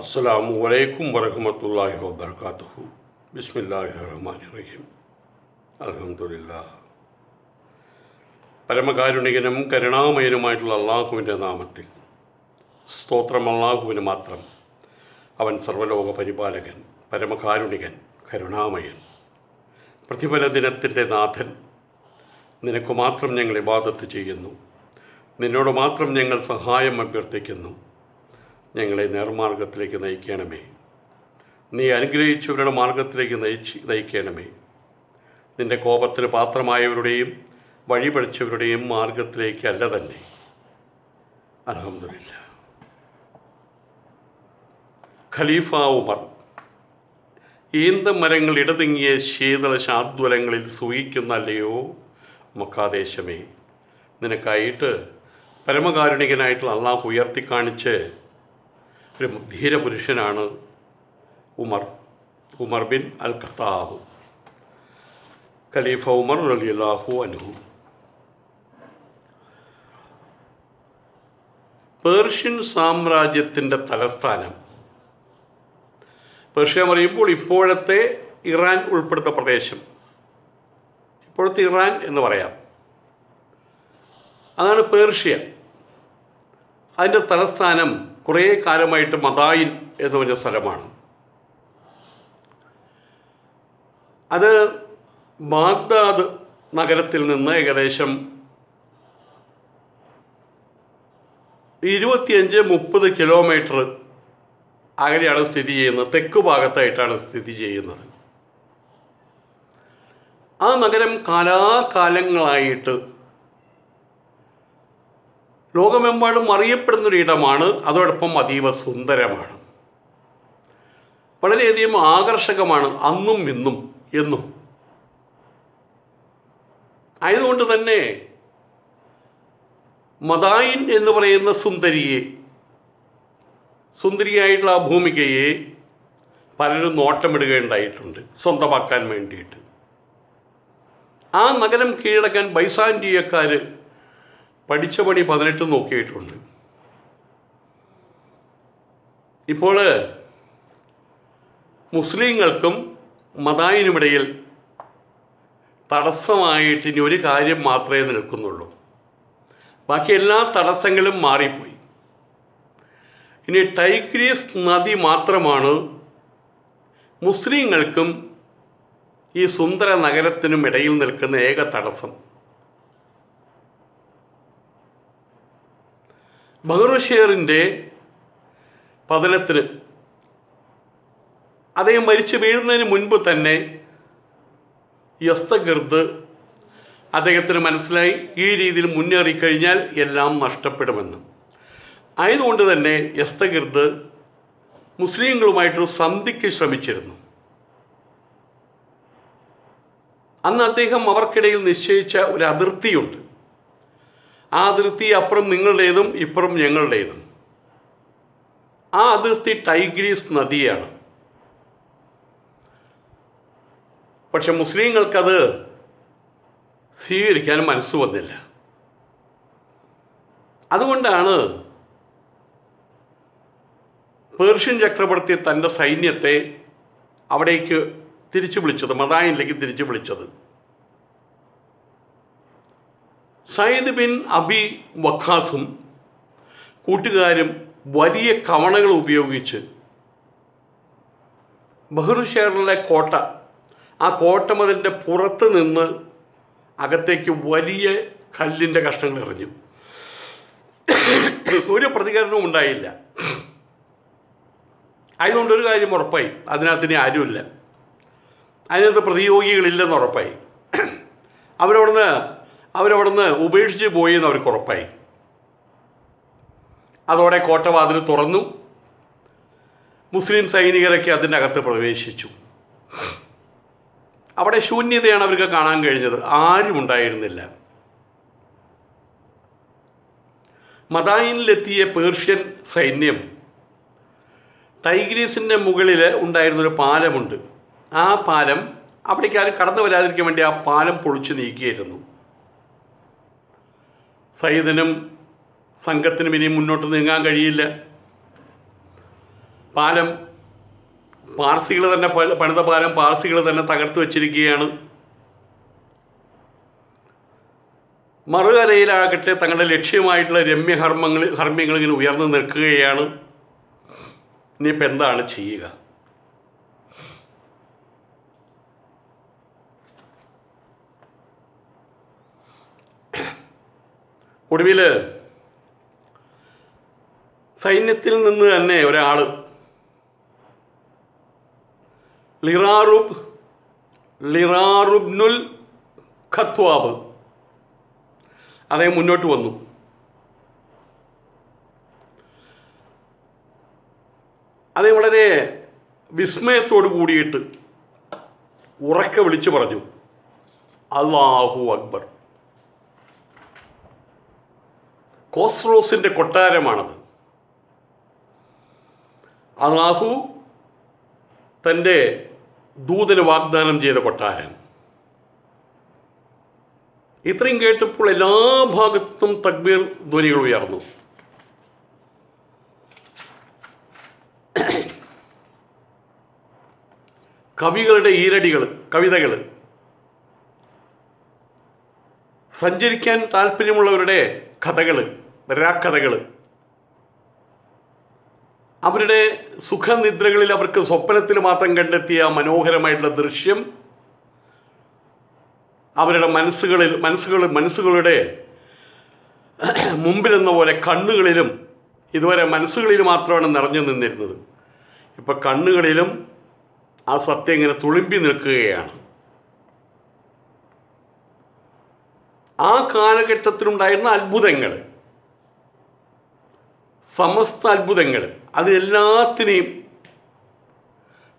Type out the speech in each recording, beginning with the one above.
അസ്സലാമു അലൈക്കും വറഹ്മത്തുള്ളാഹി വബറകാതുഹു. ബിസ്മില്ലാഹിർ റഹ്മാനിർ റഹീം. അൽഹംദുലില്ലാഹ്. പരമകാരുണികനും കരുണാമയനുമായിട്ടുള്ള അള്ളാഹുവിൻ്റെ നാമത്തിൽ സ്തോത്രം അള്ളാഹുവിന് മാത്രം. അവൻ സർവ്വലോക പരിപാലകൻ, പരമകാരുണികൻ, കരുണാമയൻ, പ്രതിഫല ദിനത്തിൻ്റെ നാഥൻ. നിനക്ക് മാത്രം ഞങ്ങൾ ഇബാദത്ത് ചെയ്യുന്നു, നിന്നോട് മാത്രം ഞങ്ങൾ സഹായം അഭ്യർത്ഥിക്കുന്നു. ഞങ്ങളെ നേർമാർഗത്തിലേക്ക് നയിക്കണമേ. നീ അനുഗ്രഹിച്ചവരുടെ മാർഗത്തിലേക്ക് നയിക്കണമേ. നിൻ്റെ കോപത്തിന് പാത്രമായവരുടെയും വഴിപഴിച്ചവരുടെയും മാർഗത്തിലേക്ക് അല്ല തന്നെ. അൽഹംദുലില്ലാഹ്. ഖലീഫ ഉമർ. ഈന്തമരങ്ങൾ ഇടതിങ്ങിയ ശീതള ശാദ്വലങ്ങളിൽ സൂഹിക്കുന്നല്ലയോ മക്കാദേശമേ, നിനക്കായിട്ട് പരമകാരുണികനായിട്ടുള്ള അള്ളാഹു ഉയർത്തിക്കാണിച്ച് ഒരു ധീരപുരുഷനാണ് ഉമർ ബിൻ അൽ ഖത്താബ്. ഖലീഫ ഉമർ റളിയല്ലാഹു അൻഹു. പേർഷ്യൻ സാമ്രാജ്യത്തിൻ്റെ തലസ്ഥാനം പേർഷ്യ പറയുമ്പോൾ ഇപ്പോഴത്തെ ഇറാൻ ഉൾപ്പെടുത്ത പ്രദേശം, ഇപ്പോഴത്തെ ഇറാൻ എന്ന് പറയാം, അതാണ് പേർഷ്യ. അതിൻ്റെ തലസ്ഥാനം കുറേ കാലമായിട്ട് മദായിൻ എന്ന് പറഞ്ഞ സ്ഥലമാണ്. അത് ബാഗ്ദാദ് നഗരത്തിൽ നിന്ന് ഏകദേശം 25-30 കിലോമീറ്റർ അകലെയാണ് സ്ഥിതി ചെയ്യുന്നത്. തെക്ക് ഭാഗത്തായിട്ടാണ് സ്ഥിതി ചെയ്യുന്നത്. ആ നഗരം കാലാകാലങ്ങളായിട്ട് ലോകമെമ്പാടും അറിയപ്പെടുന്നൊരിടമാണ്. അതോടൊപ്പം അതീവ സുന്ദരമാണ്, വളരെയധികം ആകർഷകമാണ്, അന്നും ഇന്നും എന്നും. ആയതുകൊണ്ട് തന്നെ മദായിൻ എന്ന് പറയുന്ന സുന്ദരിയായിട്ടുള്ള ആ ഭൂമികയെ പലരും നോട്ടമിടുകയുണ്ടായിട്ടുണ്ട് സ്വന്തമാക്കാൻ വേണ്ടിയിട്ട്. ആ നഗരം കീഴടക്കാൻ ബൈസാന്റിയക്കാർ പഠിച്ച പണി 18 നോക്കിയിട്ടുണ്ട്. ഇപ്പോൾ മുസ്ലിങ്ങൾക്കും മദായിനുമിടയിൽ തടസ്സമായിട്ട് ഇനി ഒരു കാര്യം മാത്രമേ നിൽക്കുന്നുള്ളൂ. ബാക്കി എല്ലാ തടസ്സങ്ങളും മാറിപ്പോയി. ഇനി ടൈഗ്രീസ് നദി മാത്രമാണ് മുസ്ലിങ്ങൾക്കും ഈ സുന്ദര നഗരത്തിനും ഇടയിൽ നിൽക്കുന്ന ഏക തടസ്സം. ബഹ്റുഷേറിൻ്റെ പതനത്തിന്, അദ്ദേഹം മരിച്ചു വീഴുന്നതിന് മുൻപ് തന്നെ യസ്തഗിർദ് അദ്ദേഹത്തിന് മനസ്സിലായി ഈ രീതിയിൽ മുന്നേറിക്കഴിഞ്ഞാൽ എല്ലാം നഷ്ടപ്പെടുമെന്ന്. ആയതുകൊണ്ട് തന്നെ യസ്തഗിർദ് മുസ്ലിങ്ങളുമായിട്ടൊരു സന്ധിക്ക് ശ്രമിച്ചിരുന്നു. അന്ന് അദ്ദേഹം അവർക്കിടയിൽ നിശ്ചയിച്ച ഒരു അതിർത്തിയുണ്ട്. ആ അതിർത്തി അപ്പുറം നിങ്ങളുടേതും ഇപ്പുറം ഞങ്ങളുടേതും. ആ അതിർത്തി ടൈഗ്രീസ് നദിയാണ്. പക്ഷെ മുസ്ലിങ്ങൾക്കത് സ്വീകരിക്കാൻ മനസ്സ് വന്നില്ല. അതുകൊണ്ടാണ് പേർഷ്യൻ ചക്രവർത്തി തൻ്റെ സൈന്യത്തെ അവിടേക്ക് തിരിച്ചു വിളിച്ചത്, മദായിനിലേക്ക് തിരിച്ചു വിളിച്ചത്. സയ്യിദ് ബിൻ അബി വഖാസും കൂട്ടുകാരും വലിയ കവണകൾ ഉപയോഗിച്ച് ബഹ്റുഷേറിലെ കോട്ട, ആ കോട്ടമതിലിൻ്റെ പുറത്ത് നിന്ന് അകത്തേക്ക് വലിയ കല്ലിൻ്റെ കഷ്ണങ്ങൾ എറിഞ്ഞു. ഒരു പ്രതികരണവും ഉണ്ടായില്ല. ആയതുകൊണ്ട് ഒരു കാര്യം ഉറപ്പായി, അതിനകത്തിന് ആരുമില്ല, അതിനകത്ത് പ്രതിയോഗികളില്ലെന്ന് ഉറപ്പായി. അവരവിടുന്ന് ഉപേക്ഷിച്ച് പോയി എന്ന് അവർക്ക് ഉറപ്പായി. അതോടെ കോട്ടവാതിൽ തുറന്നു. മുസ്ലിം സൈനികരൊക്കെ അതിൻ്റെ അകത്ത് പ്രവേശിച്ചു. അവിടെ ശൂന്യതയാണ് അവർക്ക് കാണാൻ കഴിഞ്ഞത്. ആരും ഉണ്ടായിരുന്നില്ല. മദായിനിലെത്തിയ പേർഷ്യൻ സൈന്യം ടൈഗ്രീസിൻ്റെ മുകളിൽ ഉണ്ടായിരുന്നൊരു പാലമുണ്ട്. ആ പാലം, അവിടേക്ക് ആരും കടന്നു വരാതിരിക്കാൻ വേണ്ടി ആ പാലം പൊളിച്ചു നീക്കിയിരുന്നു. സയ്യിദിനും സംഘത്തിനും ഇനി മുന്നോട്ട് നീങ്ങാൻ കഴിയില്ല. പാലം പാർസികൾ തന്നെ പണിത പാലം പാർസികൾ തന്നെ തകർത്ത് വച്ചിരിക്കുകയാണ്. മറുകരയിലാകട്ടെ തങ്ങളുടെ ലക്ഷ്യമായിട്ടുള്ള ഹർമ്മ്യങ്ങൾ ഇങ്ങനെ ഉയർന്നു നിൽക്കുകയാണ്. ഇനിയിപ്പോൾ എന്താണ് ചെയ്യുക? ഒടുവിൽ സൈന്യത്തിൽ നിന്ന് തന്നെ ഒരാൾ ലിറാറുബ്നുൽ ഖത്വാബ് അദ്ദേഹം മുന്നോട്ട് വന്നു. അദ്ദേഹം വളരെ വിസ്മയത്തോടു കൂടിയിട്ട് ഉറക്കെ വിളിച്ചു പറഞ്ഞു, അല്ലാഹു അക്ബർ. കോസ്റോസിൻ്റെ കൊട്ടാരമാണത്. അല്ലാഹു തൻ്റെ ദൂതന് വാഗ്ദാനം ചെയ്ത കൊട്ടാരം. ഇത്രയും കേട്ടപ്പോൾ എല്ലാ ഭാഗത്തും തക്ബീർ ധ്വനികൾ ഉയർന്നു. കവികളുടെ കവിതകൾ, സഞ്ചരിക്കാൻ താല്പര്യമുള്ളവരുടെ കഥകൾ, വരാക്കഥകൾ, അവരുടെ സുഖനിദ്രകളിൽ അവർക്ക് സ്വപ്നത്തിൽ മാത്രം കണ്ടെത്തിയ മനോഹരമായിട്ടുള്ള ദൃശ്യം അവരുടെ മനസ്സുകളുടെ മുമ്പിലെന്ന പോലെ കണ്ണുകളിലും, ഇതുവരെ മനസ്സുകളിൽ മാത്രമാണ് നിറഞ്ഞു നിന്നിരുന്നത്, ഇപ്പം കണ്ണുകളിലും ആ സത്യം ഇങ്ങനെ തുളുമ്പി നിൽക്കുകയാണ്. ആ കാലഘട്ടത്തിലുണ്ടായിരുന്ന അത്ഭുതങ്ങൾ, സമസ്ത അത്ഭുതങ്ങൾ, അതിനെല്ലാത്തിനെയും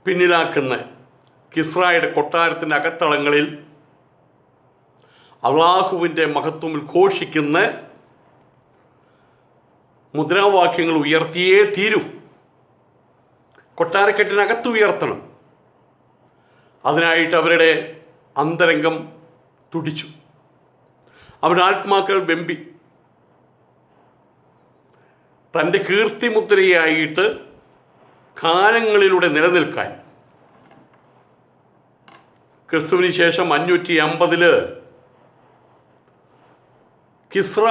പിന്നിലാക്കുന്ന കിസ്രായുടെ കൊട്ടാരത്തിൻ്റെ അകത്തളങ്ങളിൽ അള്ളാഹുവിൻ്റെ മഹത്വം ഉദ്ഘോഷിക്കുന്ന മുദ്രാവാക്യങ്ങൾ ഉയർത്തിയേ തീരൂ. കൊട്ടാരക്കെട്ടിനകത്ത് ഉയർത്തണം. അതിനായിട്ട് അവരുടെ അന്തരംഗം തുടിച്ചു, അവരുടെ ആത്മാക്കൾ വെമ്പി. തൻ്റെ കീർത്തിമുദ്രയായിട്ട് കാലങ്ങളിലൂടെ നിലനിൽക്കാൻ ക്രിസ്തുവിന് ശേഷം 550 കിസ്ര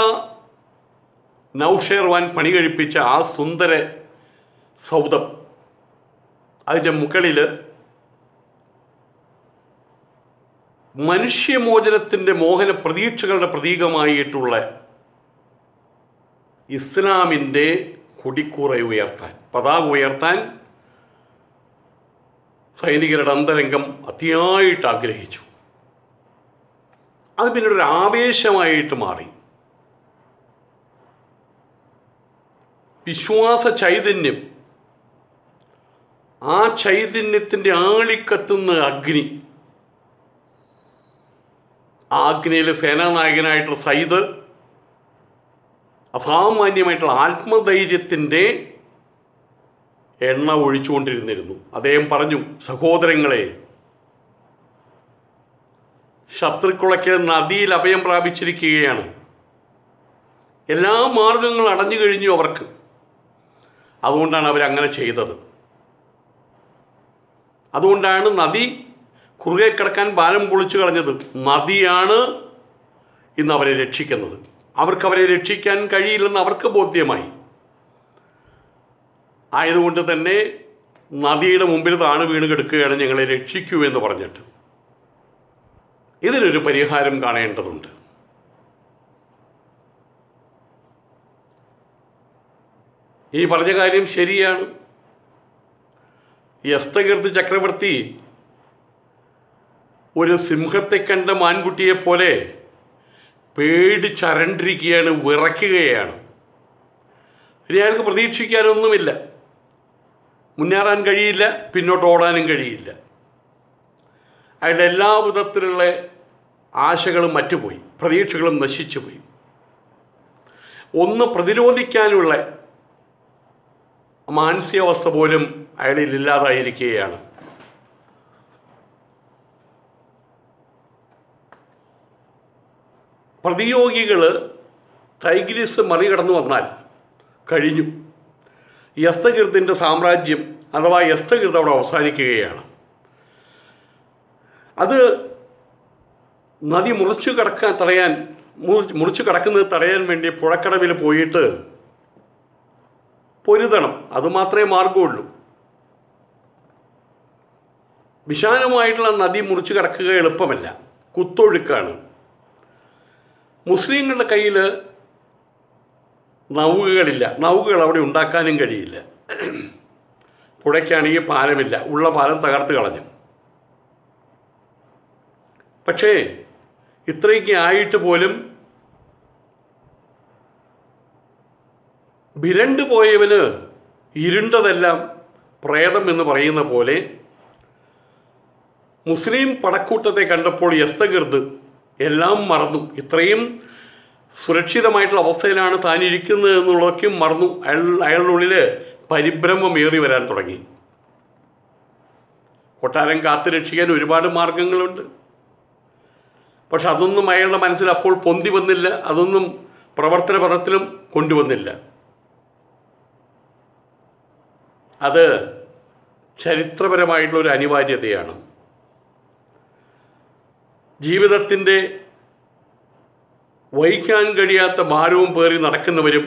നൗഷേർവാൻ പണി കഴിപ്പിച്ച ആ സുന്ദര സൗധം, അതിൻ്റെ മുകളിൽ മനുഷ്യമോചനത്തിൻ്റെ മോഹന പ്രതീക്ഷകളുടെ പ്രതീകമായിട്ടുള്ള ഇസ്ലാമിൻ്റെ കൊടിക്കൂറ ഉയർത്താൻ, പതാക ഉയർത്താൻ സൈനികരുടെ അന്തരംഗം അതിയായിട്ട് ആഗ്രഹിച്ചു. അത് പിന്നീട് ഒരു ആവേശമായിട്ട് മാറി. വിശ്വാസ ചൈതന്യം, ആ ചൈതന്യത്തിൻ്റെ ആളിക്കത്തുന്ന അഗ്നി, ആ അഗ്നിയിലെ സേനാനായകനായിട്ടുള്ള സയ്യിദ് അസാമാന്യമായിട്ടുള്ള ആത്മധൈര്യത്തിൻ്റെ എണ്ണ ഒഴിച്ചുകൊണ്ടിരുന്നിരുന്നു. അദ്ദേഹം പറഞ്ഞു, സഹോദരങ്ങളെ, ശത്രുക്കളൊക്കെ നദിയിൽ അഭയം പ്രാപിച്ചിരിക്കുകയാണ്. എല്ലാ മാർഗങ്ങളും അടഞ്ഞു കഴിഞ്ഞു അവർക്ക്. അതുകൊണ്ടാണ് അവരങ്ങനെ ചെയ്തത്. അതുകൊണ്ടാണ് നദി കുറുകെ കിടക്കാൻ പാലം പൊളിച്ചു കളഞ്ഞത്. നദിയാണ് ഇന്ന് അവരെ രക്ഷിക്കുന്നത്. അവരെ രക്ഷിക്കാൻ കഴിയില്ലെന്ന് അവർക്ക് ബോധ്യമായി. ആയതുകൊണ്ട് തന്നെ നദിയുടെ മുമ്പിൽ താണു വീണ് കിടക്കുകയാണ്, ഞങ്ങളെ രക്ഷിക്കൂ എന്ന് പറഞ്ഞിട്ട്. ഇതിനൊരു പരിഹാരം കാണേണ്ടതുണ്ട്. ഈ പറഞ്ഞ കാര്യം ശരിയാണ്. യസ്തകീർത്തി ചക്രവർത്തി ഒരു സിംഹത്തെ കണ്ട മാൻകുട്ടിയെപ്പോലെ പേടിച്ചരണ്ടിരിക്കുകയാണ്, വിറയ്ക്കുകയാണ്. ഇനി അയാൾക്ക് പ്രതീക്ഷിക്കാനൊന്നുമില്ല. മുന്നേറാൻ കഴിയില്ല, പിന്നോട്ട് ഓടാനും കഴിയില്ല. അയാളുടെ എല്ലാ വിധത്തിലുള്ള ആശകളും മറ്റുപോയി, പ്രതീക്ഷകളും നശിച്ചുപോയി. ഒന്ന് പ്രതിരോധിക്കാനുള്ള മാനസികാവസ്ഥ പോലും അയാളിൽ ഇല്ലാതായിരിക്കുകയാണ്. പ്രതിയോഗികൾ ടൈഗ്രിസ് മറികടന്നു വന്നാൽ കഴിഞ്ഞു. യസ്തഗിർദിൻ്റെ സാമ്രാജ്യം അഥവാ യസ്തഗിർദ് അവിടെ അവസാനിക്കുകയാണ്. അത് നദി മുറിച്ചു കടക്കുന്നത് തടയാൻ വേണ്ടി പുഴക്കടവിൽ പോയിട്ട് പൊരുതണം. അതുമാത്രമേ മാർഗമുള്ളൂ. വിശാലമായിട്ടുള്ള നദി മുറിച്ചു കടക്കുക എളുപ്പമല്ല, കുത്തൊഴുക്കാണ്. മുസ്ലിങ്ങളുടെ കയ്യിൽ നൗകകളില്ല, നൗകകൾ അവിടെ ഉണ്ടാക്കാനും കഴിയില്ല. പുഴയ്ക്കാണെങ്കിൽ പാലമില്ല, ഉള്ള പാലം തകർത്ത് കളഞ്ഞു. പക്ഷേ ഇത്രയൊക്കെ ആയിട്ട് പോലും വിരണ്ടു പോയവന് ഇരുണ്ടതെല്ലാം പ്രേതം എന്ന് പറയുന്ന പോലെ മുസ്ലിം പടക്കൂട്ടത്തെ കണ്ടപ്പോൾ യസ്തഗിർദ് എല്ലാം മറന്നു. ഇത്രയും സുരക്ഷിതമായിട്ടുള്ള അവസ്ഥയിലാണ് താൻ ഇരിക്കുന്നത് എന്നുള്ളതൊക്കെയും മറന്നു. അയാളുടെ ഉള്ളിൽ പരിഭ്രമമേറി വരാൻ തുടങ്ങി. കൊട്ടാരം കാത്തു രക്ഷിക്കാൻ ഒരുപാട് മാർഗങ്ങളുണ്ട്. പക്ഷെ അതൊന്നും അയാളുടെ മനസ്സിൽ അപ്പോൾ പൊന്തി വന്നില്ല, അതൊന്നും പ്രവർത്തന പദത്തിലും കൊണ്ടുവന്നില്ല. അത് ചരിത്രപരമായിട്ടുള്ള ഒരു അനിവാര്യതയാണ്. ജീവിതത്തിൻ്റെ വഹിക്കാൻ കഴിയാത്ത ഭാരവും പേറി നടക്കുന്നവരും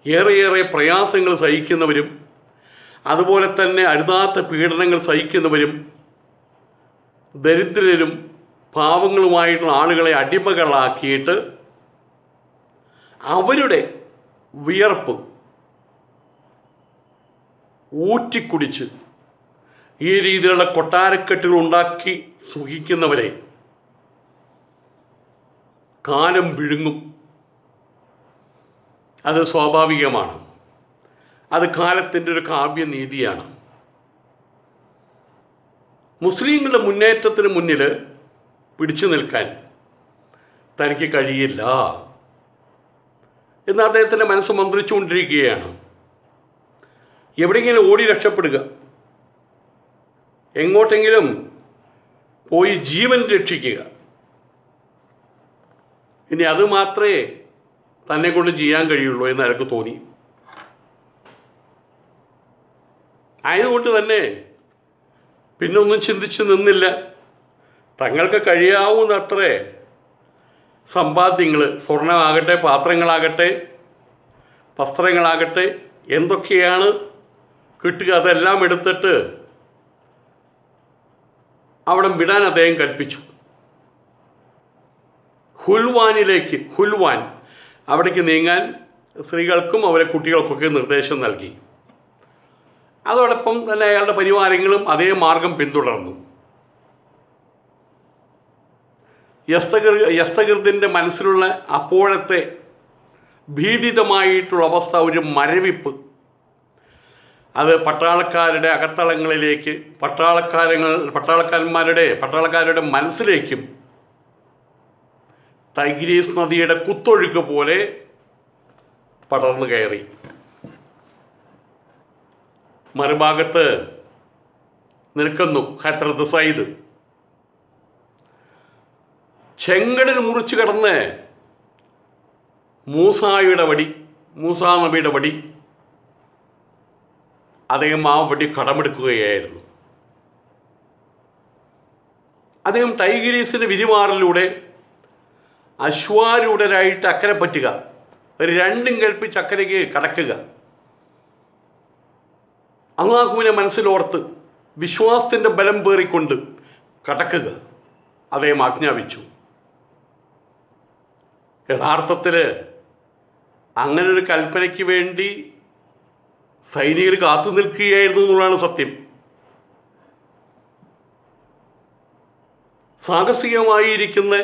ഏറെയേറെ പ്രയാസങ്ങൾ സഹിക്കുന്നവരും അതുപോലെ തന്നെ അരുതാത്ത പീഡനങ്ങൾ സഹിക്കുന്നവരും ദരിദ്രരും പാവങ്ങളുമായിട്ടുള്ള ആളുകളെ അടിമകളാക്കിയിട്ട് അവരുടെ വിയർപ്പ് ഊറ്റിക്കുടിച്ച് ഈ രീതിയിലുള്ള കൊട്ടാരക്കെട്ടുകൾ ഉണ്ടാക്കി സുഖിക്കുന്നവരെ കാലം വിഴുങ്ങും. അത് സ്വാഭാവികമാണ്. അത് കാലത്തിൻ്റെ ഒരു കാവ്യനീതിയാണ്. മുസ്ലിങ്ങളുടെ മുന്നേറ്റത്തിന് മുന്നിൽ പിടിച്ചു നിൽക്കാൻ തനിക്ക് കഴിയില്ല എന്ന് അദ്ദേഹത്തിൻ്റെ മനസ്സ് മന്ത്രിച്ചുകൊണ്ടിരിക്കുകയാണ്. എവിടെയെങ്കിലും ഓടി രക്ഷപ്പെടുക, എങ്ങോട്ടെങ്കിലും പോയി ജീവൻ രക്ഷിക്കുക, ഇനി അത് മാത്രമേ തന്നെ കൊണ്ട് ചെയ്യാൻ കഴിയുള്ളൂ എന്ന് അയാൾക്ക് തോന്നി. ആയതുകൊണ്ട് തന്നെ പിന്നെ ഒന്നും ചിന്തിച്ച് നിന്നില്ല. തങ്ങൾക്ക് കഴിയാവുന്നത്രേ സമ്പാദ്യങ്ങൾ, സ്വർണമാകട്ടെ, പാത്രങ്ങളാകട്ടെ, വസ്ത്രങ്ങളാകട്ടെ, എന്തൊക്കെയാണ് കിട്ടുക അതെല്ലാം എടുത്തിട്ട് അവിടെ വിടാൻ അദ്ദേഹം കൽപ്പിച്ചു. ഹുൽവാൻ അവിടേക്ക് നീങ്ങാൻ സ്ത്രീകൾക്കും അവരെ കുട്ടികൾക്കൊക്കെ നിർദ്ദേശം നൽകി. അതോടൊപ്പം തന്നെ അയാളുടെ പരിവാരങ്ങളും അതേ മാർഗം പിന്തുടർന്നു. യസ്തഗിർദിൻ്റെ മനസ്സിലുള്ള അപ്പോഴത്തെ ഭീതിതമായിട്ടുള്ള അവസ്ഥ, ഒരു മരവിപ്പ്, അത് പട്ടാളക്കാരുടെ അകത്തളങ്ങളിലേക്ക്, പട്ടാളക്കാരുടെ മനസ്സിലേക്കും ടൈഗ്രീസ് നദിയുടെ കുത്തൊഴുക്ക് പോലെ പടർന്നു കയറി. മറുഭാഗത്ത് നിൽക്കുന്നു ഹദ്രത്ത് സയ്യിദ്. ചെങ്കടൽ മുറിച്ചു കടന്ന് മൂസാ നബിയുടെ വടി അദ്ദേഹം ആ വടി കടമെടുക്കുകയായിരുന്നു. അദ്ദേഹം ടൈഗ്രീസിൻ്റെ വിരിമാറിലൂടെ അശ്വാരൂഢരായിട്ട് അക്കരെ പറ്റുക, രണ്ടും കൽപ്പിച്ച് അക്കരയ്ക്ക് കടക്കുക, അല്ലാഹുവിനെ മനസ്സിലോർത്ത് വിശ്വാസത്തിൻ്റെ ബലം പേറിക്കൊണ്ട് കടക്കുക അദ്ദേഹം ആജ്ഞാപിച്ചു. യഥാർത്ഥത്തിൽ അങ്ങനൊരു കൽപ്പനയ്ക്ക് വേണ്ടി സൈനികർ കാത്തു നിൽക്കുകയായിരുന്നു എന്നുള്ളതാണ് സത്യം. സാഹസികമായിരിക്കുന്ന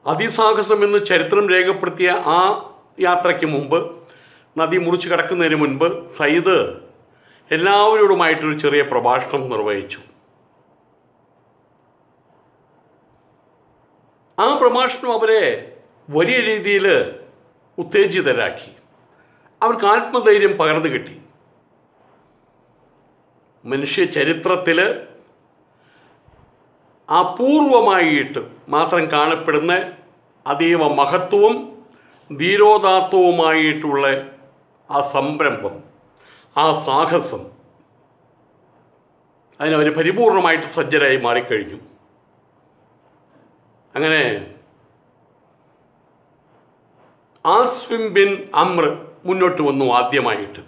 അതിസാഹസം എന്ന് ചരിത്രം രേഖപ്പെടുത്തിയ ആ യാത്രയ്ക്ക് മുമ്പ്, നദി മുറിച്ച് കടക്കുന്നതിന് മുൻപ് സയ്യിദ് എല്ലാവരോടുമായിട്ടൊരു ചെറിയ പ്രഭാഷണം നിർവഹിച്ചു. ആ പ്രഭാഷണം അവരെ വലിയ രീതിയിൽ ഉത്തേജിതരാക്കി. അവർക്ക് ആത്മധൈര്യം പകർന്നു കിട്ടി. മനുഷ്യ ചരിത്രത്തിൽ അപൂർവമായിട്ട് മാത്രം കാണപ്പെടുന്ന അതീവ മഹത്വവും ധീരോദാത്തവുമായിട്ടുള്ള ആ സംരംഭം, ആ സാഹസം, അതിനവർ പരിപൂർണമായിട്ട് സജ്ജരായി മാറിക്കഴിഞ്ഞു. അങ്ങനെ ആസിം ബിൻ അമ്ർ മുന്നോട്ട് വന്നു. ആദ്യമായിട്ട്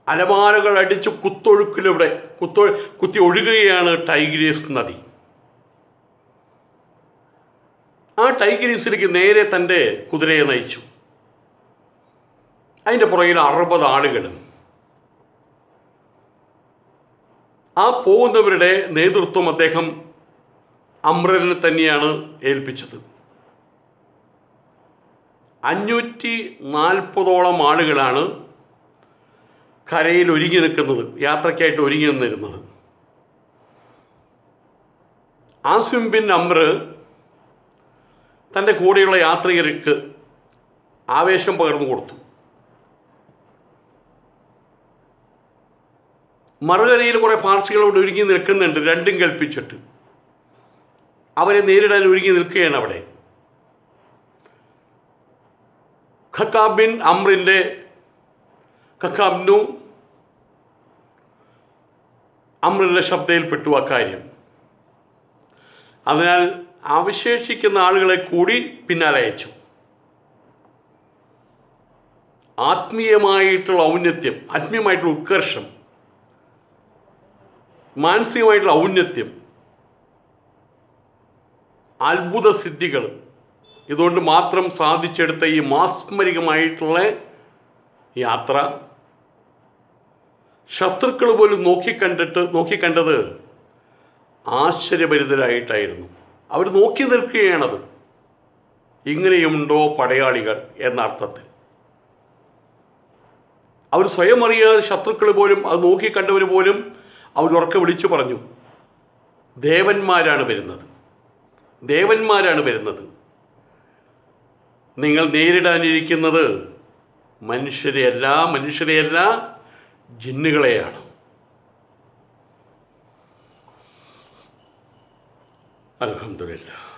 അലമാരകൾ അടിച്ച് കുത്തൊഴുക്കിലൂടെ കുത്തി ഒഴുകുകയാണ് ടൈഗ്രീസ് നദി. ആ ടൈഗ്രീസിലേക്ക് നേരെ തൻ്റെ കുതിരയെ നയിച്ചു. അതിൻ്റെ പുറകിൽ 60 ആളുകളും. ആ പോകുന്നവരുടെ നേതൃത്വം അദ്ദേഹം അമ്രിനെ തന്നെയാണ് ഏൽപ്പിച്ചത്. 540ഓളം ആളുകളാണ് കരയിൽ ഒരുങ്ങി നിൽക്കുന്നത്, യാത്രയ്ക്കായിട്ട് ഒരുങ്ങി നിന്നിരുന്നത്. ആസിം ബിൻ അമ്ർ തൻ്റെ കൂടെയുള്ള യാത്രികർക്ക് ആവേശം പകർന്നു കൊടുത്തു. മറുകരയിൽ കുറേ പാർസികളോട് ഒരുങ്ങി നിൽക്കുന്നുണ്ട്, രണ്ടും കൽപ്പിച്ചിട്ട് അവരെ നേരിടാൻ ഒരുങ്ങി നിൽക്കുകയാണ് അവിടെ. ഖക്കാബ് ബിൻ അമ്രിൻ്റെ ഖക്കാബ്നു അമ്രിൻ്റെ ശബ്ദയിൽപ്പെട്ടു അക്കാര്യം. അതിനാൽ അവശേഷിക്കുന്ന ആളുകളെ കൂടി പിന്നാലെ അയച്ചു. ആത്മീയമായിട്ടുള്ള ഔന്നത്യം, ആത്മീയമായിട്ടുള്ള ഉത്കർഷം, മാനസികമായിട്ടുള്ള ഔന്നത്യം, അത്ഭുത സിദ്ധികൾ, ഇതുകൊണ്ട് മാത്രം സാധിച്ചെടുത്ത ഈ മാസ്മരികമായിട്ടുള്ള യാത്ര ശത്രുക്കൾ പോലും നോക്കിക്കണ്ടത് ആശ്ചര്യഭരിതരായിട്ടായിരുന്നു. അവർ നോക്കി നിൽക്കുകയാണത്. ഇങ്ങനെയുണ്ടോ പടയാളികൾ എന്ന അർത്ഥത്തിൽ. അവർ സ്വയം അറിയാതെ ശത്രുക്കൾ പോലും, അത് നോക്കിക്കണ്ടവർ പോലും അവരുറക്കെ വിളിച്ചു പറഞ്ഞു, ദേവന്മാരാണ് വരുന്നത്, ദേവന്മാരാണ് വരുന്നത്. നിങ്ങൾ നേരിടാനിരിക്കുന്നത് മനുഷ്യരെയല്ല ജിന്നുകളെയാണ്. അൽഹംദുലില്ലാഹ്.